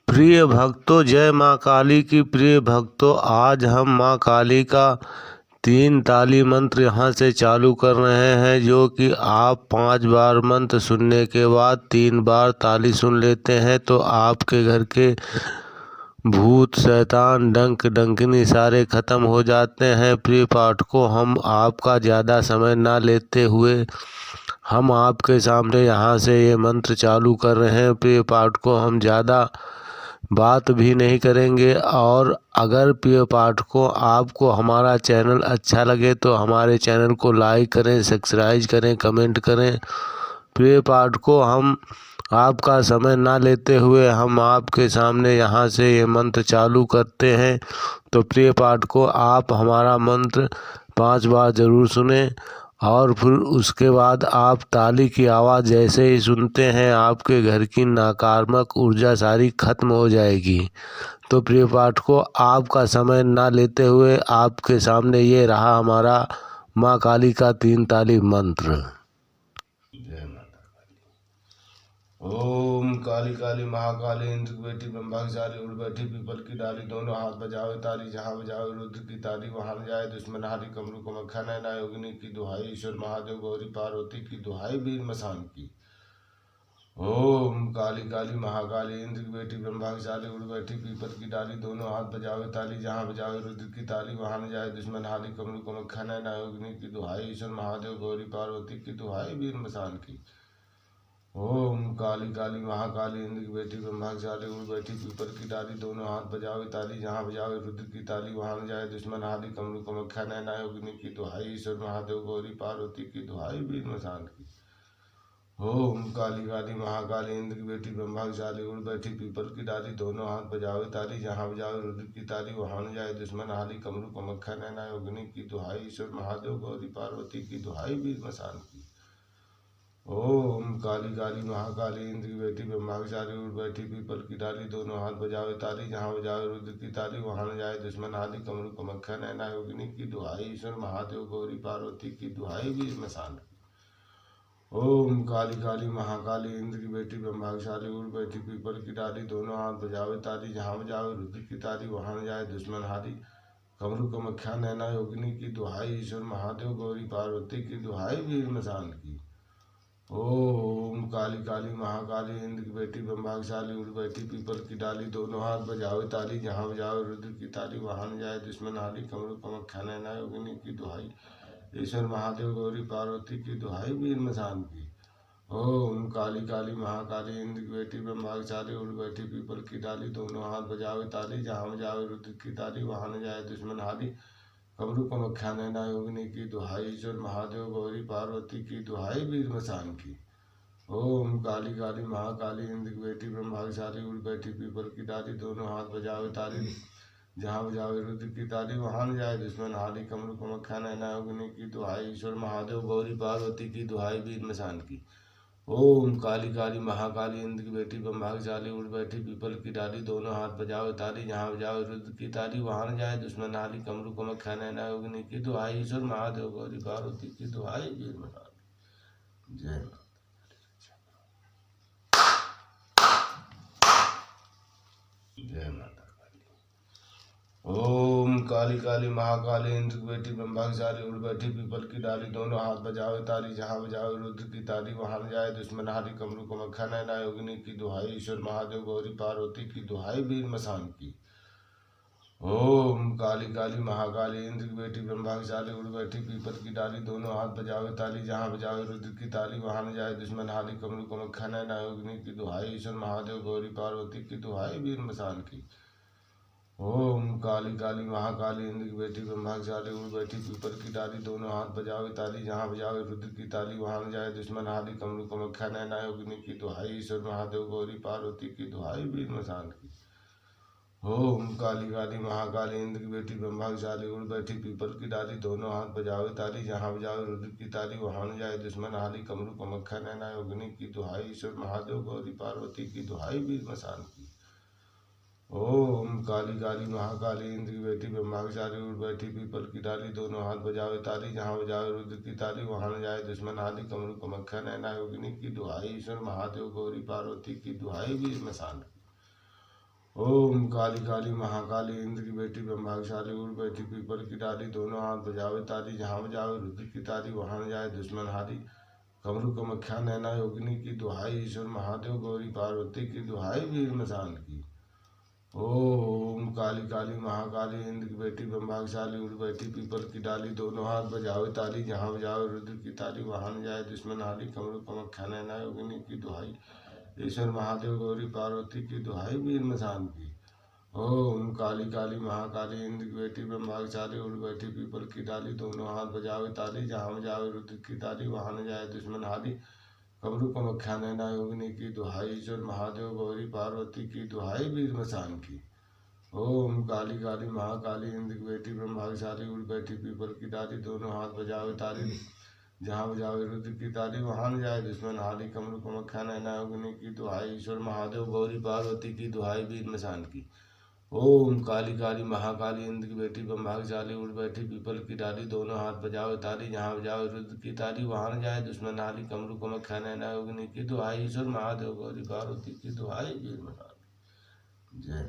प्रिय भक्तों, जय माँ काली की। प्रिय भक्तों, आज हम माँ काली का 3 ताली मंत्र यहाँ से चालू कर रहे हैं, जो कि आप 5 बार मंत्र सुनने के बाद 3 बार ताली सुन लेते हैं तो आपके घर के भूत शैतान डंक डंकिनी सारे खत्म हो जाते हैं। प्रिय पाठकों, हम आपका ज़्यादा समय ना लेते हुए हम आपके सामने यहाँ से ये मंत्र चालू कर रहे हैं। प्रिय पाठकों, हम ज़्यादा बात भी नहीं करेंगे, और अगर प्रिय पाठकों आपको हमारा चैनल अच्छा लगे तो हमारे चैनल को लाइक करें, सब्सक्राइब करें, कमेंट करें। प्रिय पाठकों, हम आपका समय ना लेते हुए हम आपके सामने यहाँ से ये मंत्र चालू करते हैं। तो प्रिय पाठकों, आप हमारा मंत्र 5 बार ज़रूर सुने, और फिर उसके बाद आप ताली की आवाज़ जैसे ही सुनते हैं आपके घर की नकारात्मक ऊर्जा सारी खत्म हो जाएगी। तो प्रिय पाठकों, आपका समय ना लेते हुए आपके सामने ये रहा हमारा माँ काली का 3 ताली मंत्र। जय माता काली। ओम काली काली महाकाली इंद्र की बेटी ब्रह्माचारी उड़ बैठी पीपल की डाली, दोनों हाथ बजावे ताली, जहाँ बजावे रुद्र की ताली वहाँ न जाए दुश्मन हारी, कमरू कमख्या नैना योगिनी की दुहाई, ईश्वर महादेव गौरी पार्वती की दुहाई, वीर मसान की। ओम काली काली महाकाली इंद्र की बेटी ब्रह्माचारी उड़ बैठी पीपल की डाली, दोनों हाथ बजावे ताली, जहाँ बजावे रुद्र की ताली वहाँ न जाए दुश्मन हारी, कमरू कमख्या नैना योगिनी की दुहाई, ईश्वर महादेव गौरी पार्वती की दुहाई, वीर मसान की। ओम काली काली महाकाली इंद्र की बेटी ब्रह्माचारी उड़ बैठी पीपल की डाली, दोनों हाथ बजावे ताली, जहाँ बजावे रुद्र की ताली वहाँ न जाए दुश्मन हारी, कमरू कमख्या नैना योगिनी की दुहाई, ईश्वर महादेव गौरी पार्वती की दुहाई, वीर मसान की। ओम काली काली महाकाली इंद्र की बेटी ब्रह्माचारी उड़ बैठी पीपल की डाली, दोनों हाथ बजावे ताली, जहाँ बजावे रुद्र की ताली वहाँ न जाए दुश्मन हारी, कमरू कमख्या नैना योगिनी की दुहाई, ईश्वर महादेव गौरी पार्वती की दुहाई, वीर मसान की। ओम काली काली महाकाली इंद्र की बेटी ब्रह्माचारी उड़ बैठी पीपल की डाली, दोनों हाथ बजावे ताली, जहाँ बजावे रुद्र की ताली वहाँ न जाए दुश्मन हारी, कमरू कमख्या नैना योगिनी की दुहाई, ईश्वर महादेव गौरी पार्वती की दुहाई, वीर मसान की। ओम काली काली महाकाली इंद्र की बेटी ब्रह्माचारी उड़ बैठी पीपल की डाली, दोनों हाथ बजावे ताली, जहाँ बजावे रुद्र की ताली वहाँ न जाए दुश्मन हारी, कमरू कमख्या नैना योगिनी की दुहाई, ईश्वर महादेव गौरी पार्वती की दुहाई, वीर मसान की। ओम काली काली महाकाली इंद्र की बेटी ब्रह्माचारी उड़ बैठी पीपल की डाली, दोनों हाथ बजावे ताली, जहाँ बजावे रुद्र की ताली वहाँ न जाए दुश्मन हारी, कमरू कमख्या नैना योगिनी की दुहाई, ईश्वर महादेव गौरी पार्वती की दुहाई, वीर मसान की। ओम काली काली महाकाली इंद्र की बेटी ब्रह्माचारी उड़ बैठी पीपल की डाली, दोनों हाथ बजावे ताली, जहाँ बजावे रुद्र की ताली वहाँ न जाए दुश्मन हारी, कमरू कमख्या नैना योगिनी की दुहाई, ईश्वर महादेव गौरी पार्वती की दुहाई, वीर मसान की। ओम काली काली महाकाली इंद्र की बेटी ब्रह्माचारी उड़ बैठी पीपल की डाली, दोनों हाथ बजावे ताली, जहाँ बजावे रुद्र की ताली वहाँ न जाए दुश्मन हारी, कमरू कमख्या नैना योगिनी की दुहाई, ईश्वर महादेव गौरी पार्वती की दुहाई, वीर मसान की। ओम काली काली महाकाली इंद्र की बेटी ब्रह्माचारी उड़ बैठी पीपल की डाली, दोनों हाथ बजावे ताली, जहाँ बजावे रुद्र की ताली वहाँ न जाए दुश्मन हारी, कमरू कमख्या नैना योगिनी की दुहाई, ईश्वर महादेव गौरी पार्वती की दुहाई, वीर मसान की। जय माता। जय माता काली। ओम काली काली महाकाली इंद्र की बेटी ब्रह्माचारी उड़ बैठी पीपल की डाली, दोनों हाथ बजावे ताली, जहाँ बजावे रुद्र की ताली वहाँ न जाए दुश्मन हारी, कमरू कमख्या नैना योगिनी की दुहाई, ईश्वर महादेव गौरी पार्वती की दुहाई, वीर मसान की। ओम काली काली महाकाली इंद्र की बेटी ब्रह्माचारी उड़ बैठी पीपल की डाली, दोनों हाथ बजावे ताली, जहाँ बजावे रुद्र की ताली वहाँ न जाए दुश्मन हारी, कमरू कमख्या नैना योगिनी की दुहाई, ईश्वर महादेव गौरी पार्वती की दुहाई, वीर मसान की। ओम काली काली महाकाली इंद्र की बेटी ब्रह्माचारी उड़ बैठी पीपल की डाली, दोनों हाथ बजावे ताली, जहाँ बजावे रुद्र की ताली वहाँ न जाए दुश्मन हारी, कमरू कमख्या नैना योगिनी की दुहाई, ईश्वर महादेव गौरी पार्वती की दुहाई, वीर मसान की। ओम काली काली महाकाली इंद्र की बेटी ब्रह्माचारी उड़ बैठी पीपल की डाली, दोनों हाथ बजावे ताली, जहाँ बजावे रुद्र की ताली वहाँ न जाए दुश्मन हारी, कमरू कमख्या नैना योगिनी की दुहाई, ईश्वर महादेव गौरी पार्वती की दुहाई, वीर मसान की। ओम काली काली महाकाली इंद्र की बेटी ब्रह्माचारी उड़ बैठी पीपल की डाली, दोनों हाथ बजावे ताली, जहाँ बजावे रुद्र की ताली वहाँ न जाए दुश्मन हारी, कमरू कमख्या नैना योगिनी की दुहाई, ईश्वर महादेव गौरी पार्वती की दुहाई, वीर मसान की। ओम काली काली महाकाली इंद्र की बेटी ब्रह्माशाली उड़ बैठी पीपल की डाली दोनों हाथ बजावे ताली जहाँ बजावे रुद्र की ताली वहाँ न जाए दुश्मन हारी कमरु कमख्या नैना योगिनी की दुहाई ईश्वर महादेव गौरी पार्वती की दुहाई वीर मसान की। ओम काली काली महाकाली इंद्र की बेटी ब्रह्माशाली उड़ बैठी पीपल की डाली दोनों हाथ बजावे ताली जहाँ बजावे रुद्र की ताली वहाँ न जाए दुश्मन हारी कमरु कमख्या नैना योगिनी की दुहाई ईश्वर महादेव गौरी पार्वती की दुहाई वीर मसान की। ओम काली काली महाकाली इंद्र की बेटी ब्रह्माचारी उड़ बैठी पीपल की डाली दोनों हाथ बजावे ताली जहाँ बजावे रुद्र की ताली वहाँ न जाए दुश्मन हारी कमरु कमख्या नैना योगिनी की दुहाई ईश्वर महादेव गौरी पार्वती की दुहाई वीर मसान की। ओम काली काली महाकाली इंद्र की बेटी ब्रह्माचारी उड़ बैठी पीपल की डाली दोनों हाथ बजावे ताली जहाँ बजावे रुद्र की ताली वहाँ न जाए दुश्मन हारी कमरु कमख्या नैना योगिनी की दुहाई ईश्वर महादेव गौरी पार्वती की दुहाई वीर मसान की। ओम काली काली महाकाली इंद्र की बेटी ब्रह्माचाली उड़ बैठी पीपल की डाली दोनों हाथ बजावे ताली जहाँ बजावे रुद्र की ताली वहाँ न जाए दुश्मन हारी कमरु कमख्या नैना योगिनी की दुहाई ईश्वर महादेव गौरी पार्वती की दुहाई वीर मसान। जय